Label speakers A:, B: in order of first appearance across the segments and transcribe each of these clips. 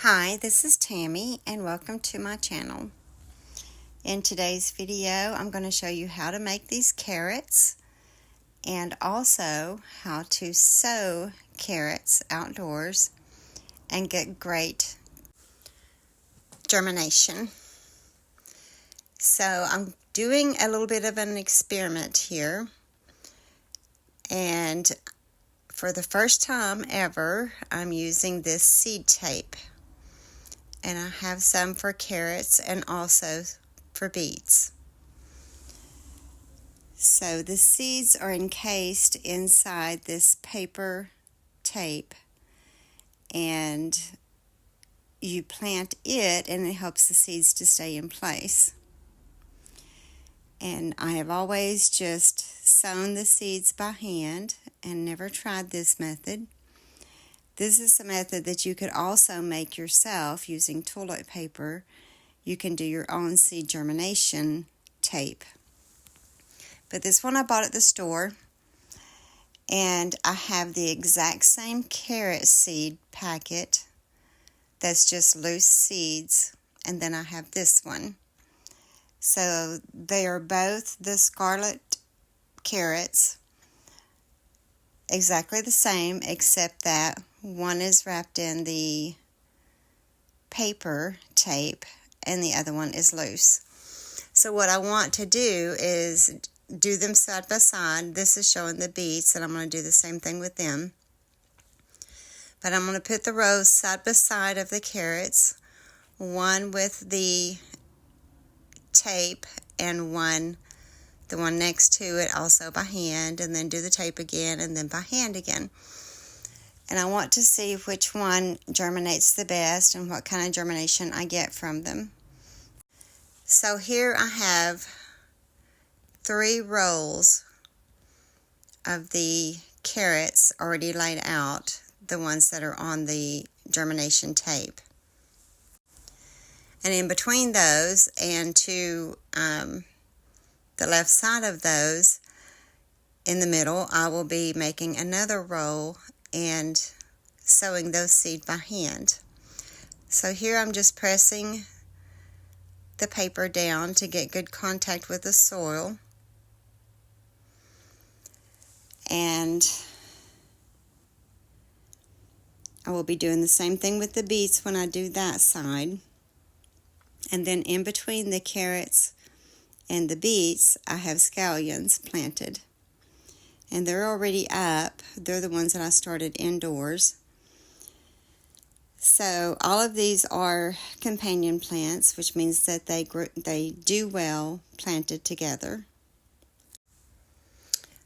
A: Hi, this is Tammy and welcome to my channel. In today's video, I'm going to show you how to make these carrots and also how to sow carrots outdoors and get great germination. So I'm doing a little bit of an experiment here, and for the first time ever, I'm using this seed tape. And I have some for carrots and also for beets. So the seeds are encased inside this paper tape, and you plant it and it helps the seeds to stay in place. And I have always just sown the seeds by hand and never tried this method. This is a method that you could also make yourself using toilet paper. You can do your own seed germination tape. But this one I bought at the store, and I have the exact same carrot seed packet that's just loose seeds, and then I have this one. So they are both the scarlet carrots, exactly the same, except that one is wrapped in the paper tape and the other one is loose. So what I want to do is do them side by side. This is showing the beets, and I'm going to do the same thing with them. But I'm going to put the rows side by side of the carrots, one with the tape and the one next to it also by hand, and then do the tape again and then by hand again. And I want to see which one germinates the best and what kind of germination I get from them. So here I have 3 rolls of the carrots already laid out, the ones that are on the germination tape. And in between those and to the left side of those, in the middle, I will be making another roll and sowing those seed by hand. So here I'm just pressing the paper down to get good contact with the soil. And I will be doing the same thing with the beets when I do that side. And then in between the carrots and the beets, I have scallions planted. And they're already up. They're the ones that I started indoors. So all of these are companion plants, which means that they do well planted together.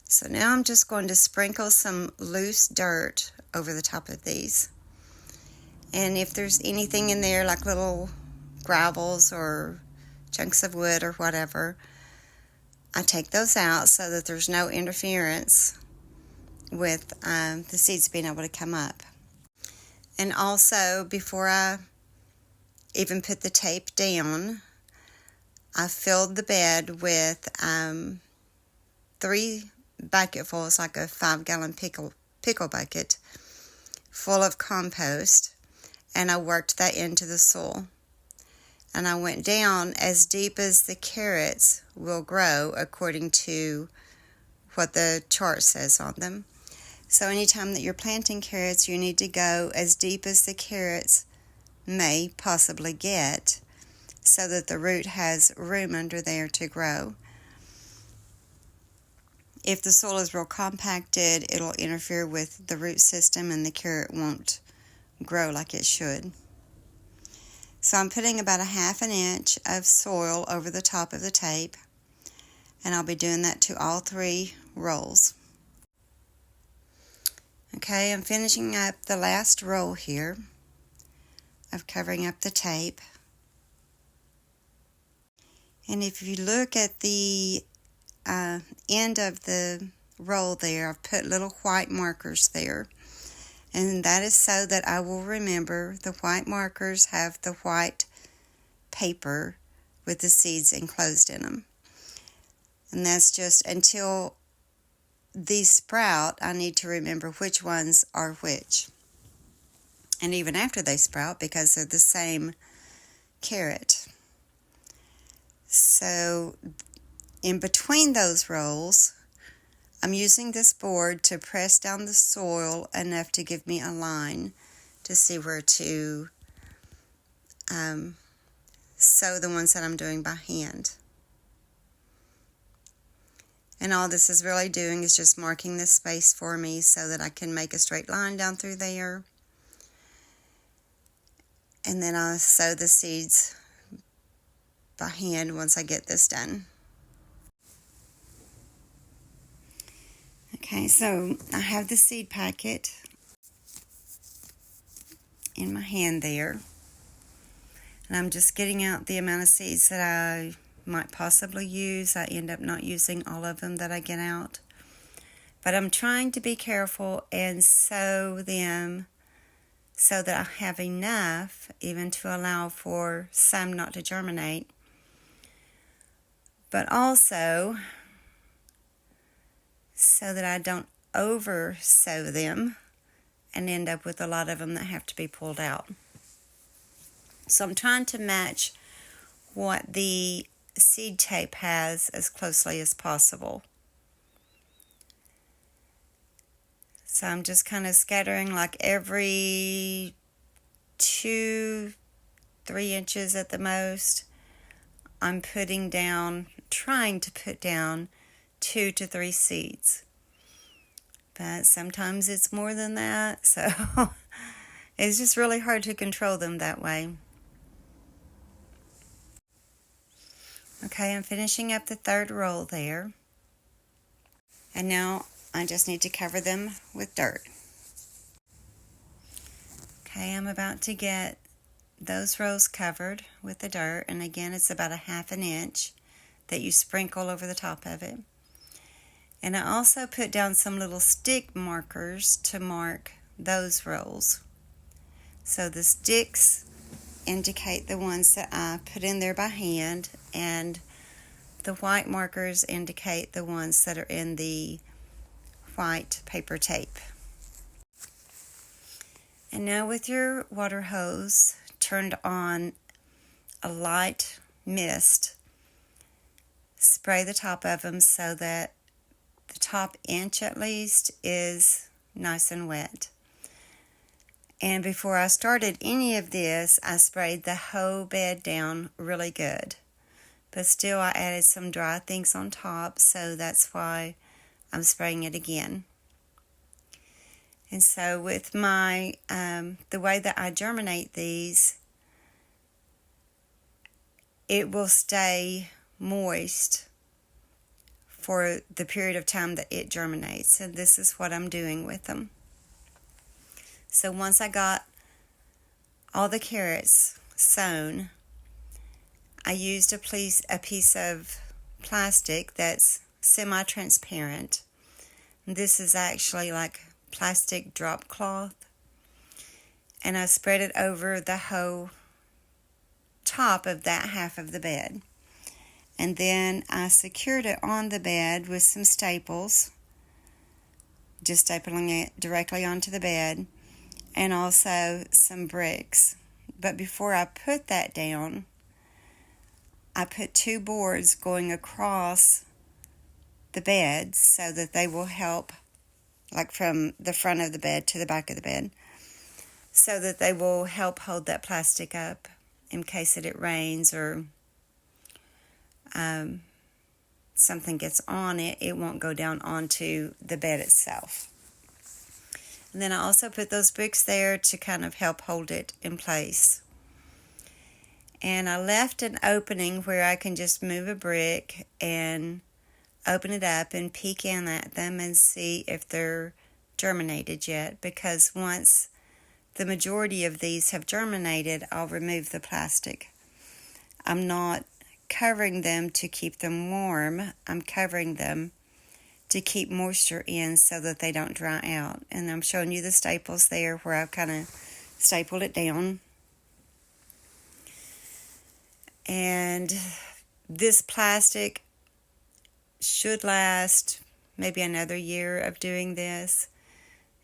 A: So now I'm just going to sprinkle some loose dirt over the top of these. And if there's anything in there, like little gravels or chunks of wood or whatever, I take those out so that there's no interference with the seeds being able to come up. And also, before I even put the tape down, I filled the bed with 3 bucketfuls, like a 5-gallon pickle bucket, full of compost, and I worked that into the soil. And I went down as deep as the carrots will grow according to what the chart says on them. So anytime that you're planting carrots, you need to go as deep as the carrots may possibly get so that the root has room under there to grow. If the soil is real compacted, it'll interfere with the root system and the carrot won't grow like it should. So I'm putting about a 1/2 inch of soil over the top of the tape, and I'll be doing that to all 3 rolls. Okay, I'm finishing up the last roll here of covering up the tape. And if you look at the end of the roll there, I've put little white markers there. And that is so that I will remember the white markers have the white paper with the seeds enclosed in them. And that's just until these sprout, I need to remember which ones are which. and even after they sprout, because they're the same carrot. So in between those rows, I'm using this board to press down the soil enough to give me a line to see where to sow the ones that I'm doing by hand. And all this is really doing is just marking this space for me so that I can make a straight line down through there. And then I'll sow the seeds by hand once I get this done. Okay, so I have the seed packet in my hand there. And I'm just getting out the amount of seeds that I might possibly use. I end up not using all of them that I get out. But I'm trying to be careful and sow them so that I have enough even to allow for some not to germinate. But also so that I don't over sow them and end up with a lot of them that have to be pulled out. So I'm trying to match what the seed tape has as closely as possible. So I'm just kind of scattering like every 2-3 inches at the most. I'm trying to put down 2 to 3 seeds. But sometimes it's more than that, so it's just really hard to control them that way. Okay, I'm finishing up the third roll there. And now I just need to cover them with dirt. Okay, I'm about to get those rows covered with the dirt. And again, it's about 1/2 inch that you sprinkle over the top of it. And I also put down some little stick markers to mark those rows. So the sticks indicate the ones that I put in there by hand, and the white markers indicate the ones that are in the white paper tape. And now with your water hose turned on a light mist, spray the top of them so that the top inch at least is nice and wet. And before I started any of this, I sprayed the whole bed down really good. But still, I added some dry things on top, so that's why I'm spraying it again. And so with my, the way that I germinate these, it will stay moist for the period of time that it germinates. And this is what I'm doing with them. So once I got all the carrots sown, I used a piece of plastic that's semi-transparent. This is actually like plastic drop cloth. And I spread it over the whole top of that half of the bed. And then I secured it on the bed with some staples, just stapling it directly onto the bed, and also some bricks. But before I put that down, I put 2 boards going across the bed so that they will help, like from the front of the bed to the back of the bed, so that they will help hold that plastic up in case that it rains or something gets on it. It won't go down onto the bed itself. And then I also put those bricks there to kind of help hold it in place. And I left an opening where I can just move a brick and open it up and peek in at them and see if they're germinated yet. Because once the majority of these have germinated, I'll remove the plastic. I'm not covering them to keep them warm. I'm covering them to keep moisture in so that they don't dry out. And I'm showing you the staples there where I've kind of stapled it down. And this plastic should last maybe another year of doing this.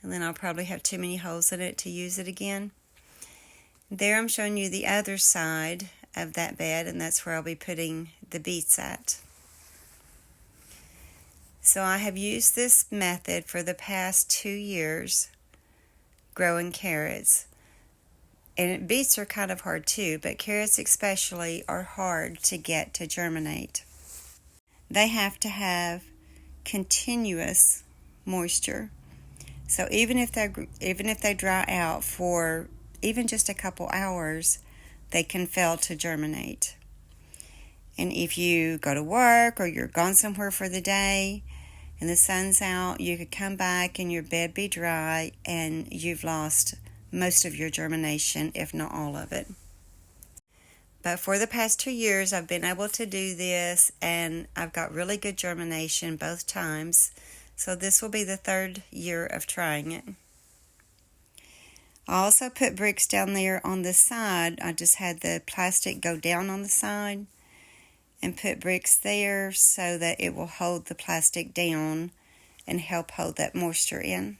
A: And then I'll probably have too many holes in it to use it again. There I'm showing you the other side of that bed, and that's where I'll be putting the beets at. So I have used this method for the past 2 years growing carrots. And beets are kind of hard too, but carrots especially are hard to get to germinate. They have to have continuous moisture. So even if they dry out for even just a couple hours, they can fail to germinate. And if you go to work or you're gone somewhere for the day and the sun's out, you could come back and your bed be dry and you've lost most of your germination, if not all of it. But for the past 2 years, I've been able to do this, and I've got really good germination both times. So this will be the 3rd year of trying it. I also put bricks down there on the side. I just had the plastic go down on the side and put bricks there so that it will hold the plastic down and help hold that moisture in.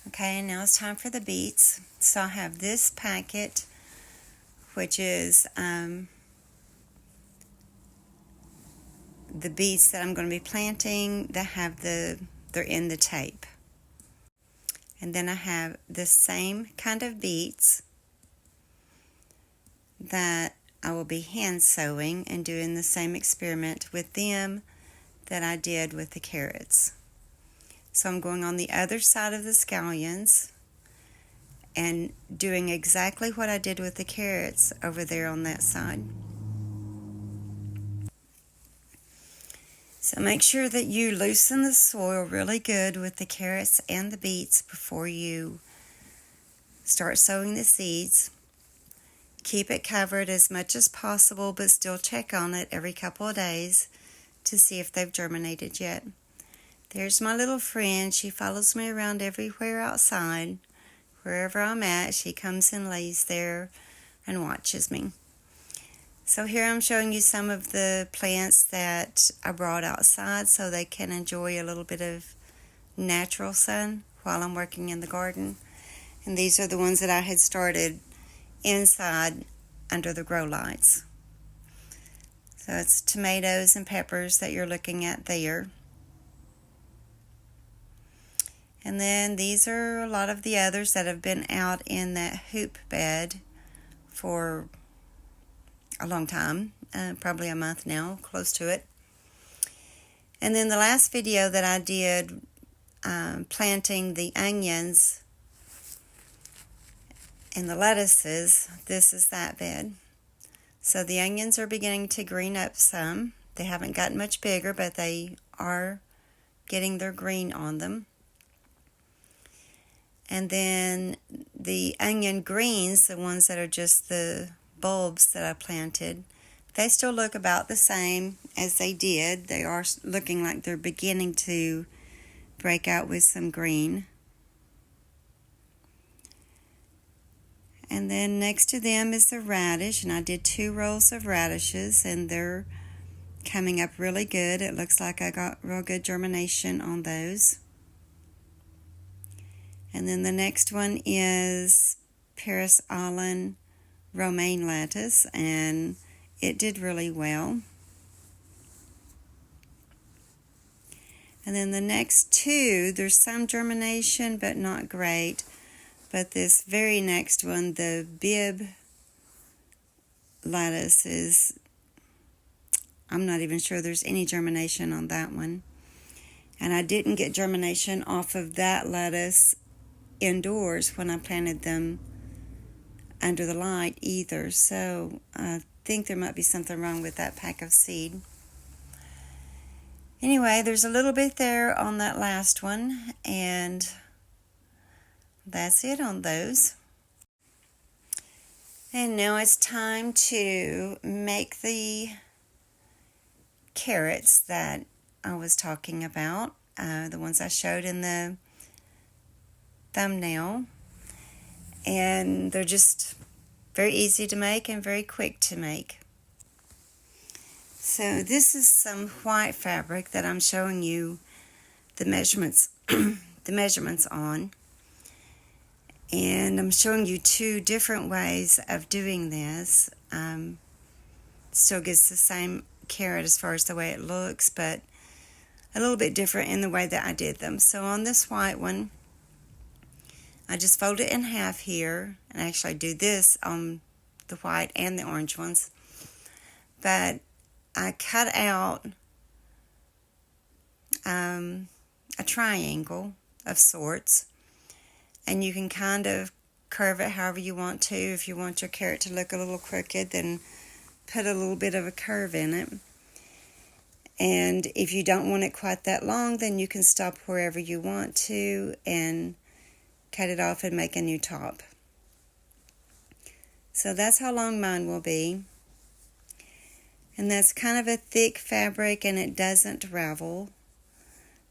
A: Okay, now it's time for the beets. So I have this packet, which is the beets that I'm going to be planting that have they're in the tape. And then I have the same kind of beets that I will be hand sowing and doing the same experiment with them that I did with the carrots. So I'm going on the other side of the scallions and doing exactly what I did with the carrots over there on that side. So make sure that you loosen the soil really good with the carrots and the beets before you start sowing the seeds. Keep it covered as much as possible, but still check on it every couple of days to see if they've germinated yet. There's my little friend. She follows me around everywhere outside. Wherever I'm at, she comes and lays there and watches me. So here I'm showing you some of the plants that I brought outside so they can enjoy a little bit of natural sun while I'm working in the garden. And these are the ones that I had started inside under the grow lights. So it's tomatoes and peppers that you're looking at there. And then these are a lot of the others that have been out in that hoop bed for a long time, probably a month now, close to it. And then the last video that I did planting the onions and the lettuces, this is that bed. So the onions are beginning to green up some. They haven't gotten much bigger, but they are getting their green on them. And then the onion greens, the ones that are just the bulbs that I planted, they still look about the same as they did. They are looking like they're beginning to break out with some green. And then next to them is the radish, and I did 2 rows of radishes, and they're coming up really good. It looks like I got real good germination on those. And then the next one is Paris Island romaine lettuce, and it did really well. And then the next 2, there's some germination, but not great. But this very next one, the bib lettuce, I'm not even sure there's any germination on that one. And I didn't get germination off of that lettuce indoors when I planted them under the light either. So I think there might be something wrong with that pack of seed. Anyway, there's a little bit there on that last one, and that's it on those. And now it's time to make the carrots that I was talking about, the ones I showed in the thumbnail. And they're just very easy to make and very quick to make. So this is some white fabric that I'm showing you the measurements the measurements on. And I'm showing you two different ways of doing this. Still gets the same carrot as far as the way it looks, but a little bit different in the way that I did them. So on this white one, I just fold it in half here, and actually I do this on the white and the orange ones. But I cut out a triangle of sorts, and you can kind of curve it however you want to. If you want your carrot to look a little crooked, then put a little bit of a curve in it. And if you don't want it quite that long, then you can stop wherever you want to and cut it off and make a new top. So that's how long mine will be. And that's kind of a thick fabric, and it doesn't ravel.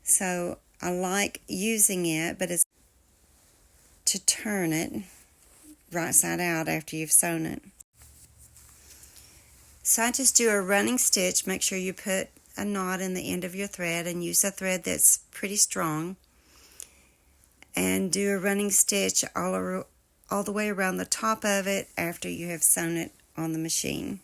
A: So I like using it, but it's to turn it right side out after you've sewn it. So I just do a running stitch. Make sure you put a knot in the end of your thread and use a thread that's pretty strong. And do a running stitch all the way around the top of it after you have sewn it on the machine.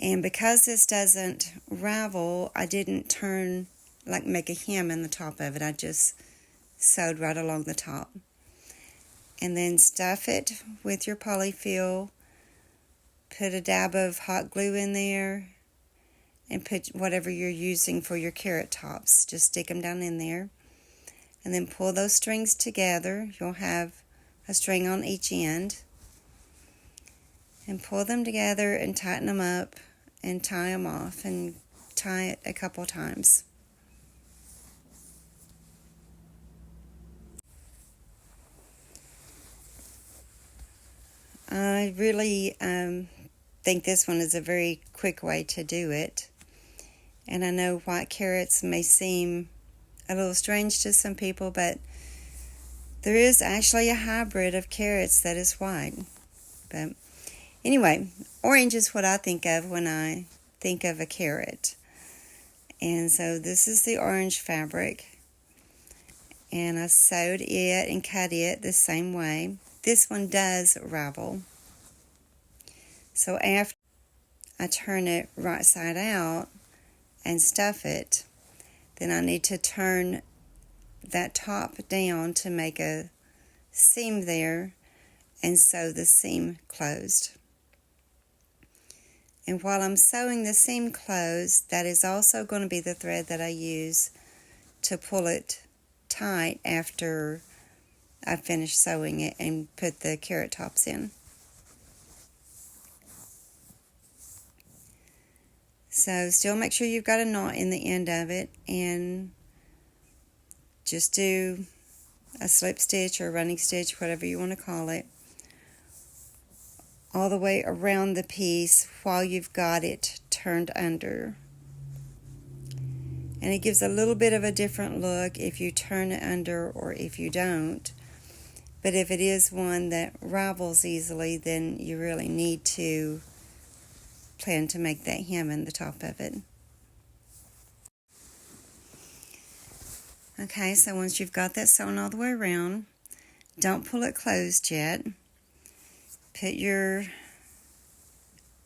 A: And because this doesn't ravel, I didn't turn, like make a hem in the top of it. I just sewed right along the top. And then stuff it with your polyfill. Put a dab of hot glue in there. And put whatever you're using for your carrot tops. Just stick them down in there. And then pull those strings together. You'll have a string on each end. And pull them together and tighten them up and tie them off and tie it a couple times. I really think this one is a very quick way to do it. And I know white carrots may seem a little strange to some people, but there is actually a hybrid of carrots that is white. But anyway, orange is what I think of when I think of a carrot. And so this is the orange fabric. And I sewed it and cut it the same way. This one does ravel. So after I turn it right side out and stuff it, then I need to turn that top down to make a seam there and sew the seam closed. And while I'm sewing the seam closed, that is also going to be the thread that I use to pull it tight after I finish sewing it and put the carrot tops in. So still make sure you've got a knot in the end of it, and just do a slip stitch or a running stitch, whatever you want to call it, all the way around the piece while you've got it turned under. And it gives a little bit of a different look if you turn it under or if you don't. But if it is one that ravels easily, then you really need to plan to make that hem in the top of it. Okay, so once you've got that sewn all the way around, don't pull it closed yet. Put your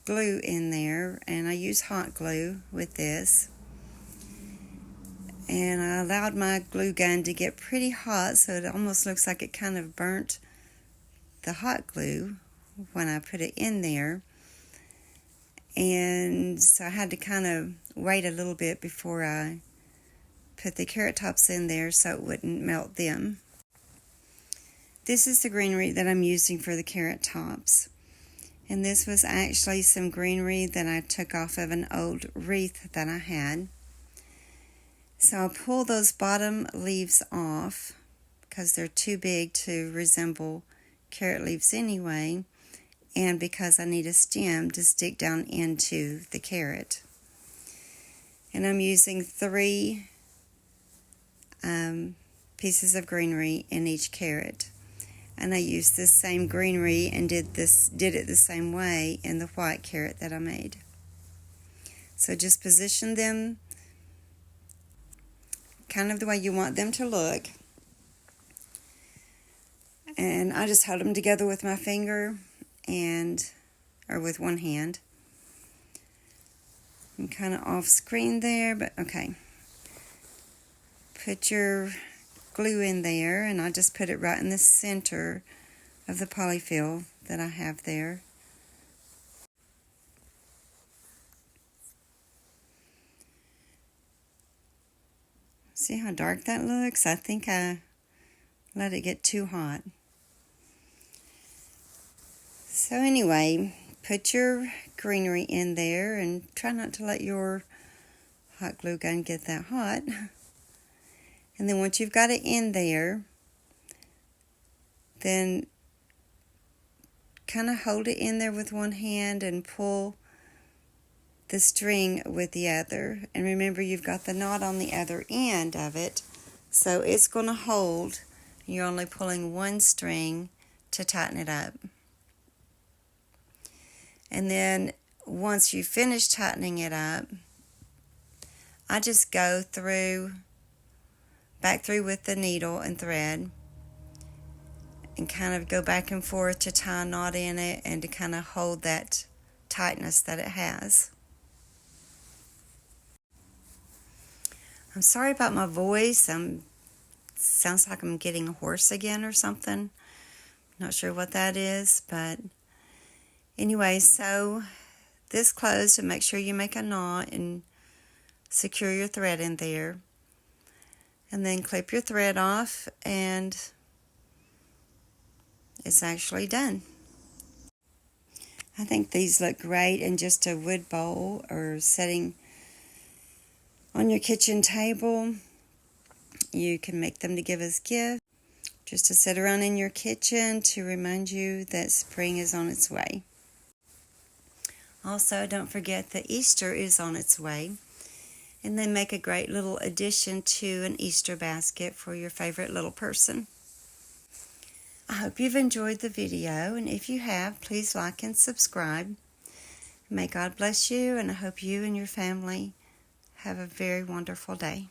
A: glue in there, and I use hot glue with this. And I allowed my glue gun to get pretty hot, so it almost looks like it kind of burnt the hot glue when I put it in there. And so I had to kind of wait a little bit before I put the carrot tops in there so it wouldn't melt them. This is the greenery that I'm using for the carrot tops. And this was actually some greenery that I took off of an old wreath that I had. So I'll pull those bottom leaves off because they're too big to resemble carrot leaves anyway, and because I need a stem to stick down into the carrot. And I'm using 3 pieces of greenery in each carrot. And I used this same greenery and did it the same way in the white carrot that I made. So just position them kind of the way you want them to look. And I just hold them together with my finger or with one hand. I'm kind of off screen there, but okay. Put your glue in there, and I just put it right in the center of the polyfill that I have there. See how dark that looks? I think I let it get too hot. So anyway, put your greenery in there and try not to let your hot glue gun get that hot. And then once you've got it in there, then kind of hold it in there with one hand and pull the string with the other. And remember, you've got the knot on the other end of it, so it's going to hold. You're only pulling one string to tighten it up. And then once you finish tightening it up, I just go back through with the needle and thread and kind of go back and forth to tie a knot in it and to kind of hold that tightness that it has. I'm sorry about my voice. Sounds like I'm getting hoarse again or something. Not sure what that is, but anyway, sew this closed and make sure you make a knot and secure your thread in there. And then clip your thread off, and it's actually done. I think these look great in just a wood bowl or setting on your kitchen table. You can make them to give as gifts, just to sit around in your kitchen to remind you that spring is on its way. Also, don't forget that Easter is on its way. And then make a great little addition to an Easter basket for your favorite little person. I hope you've enjoyed the video, and if you have, please like and subscribe. May God bless you, and I hope you and your family have a very wonderful day.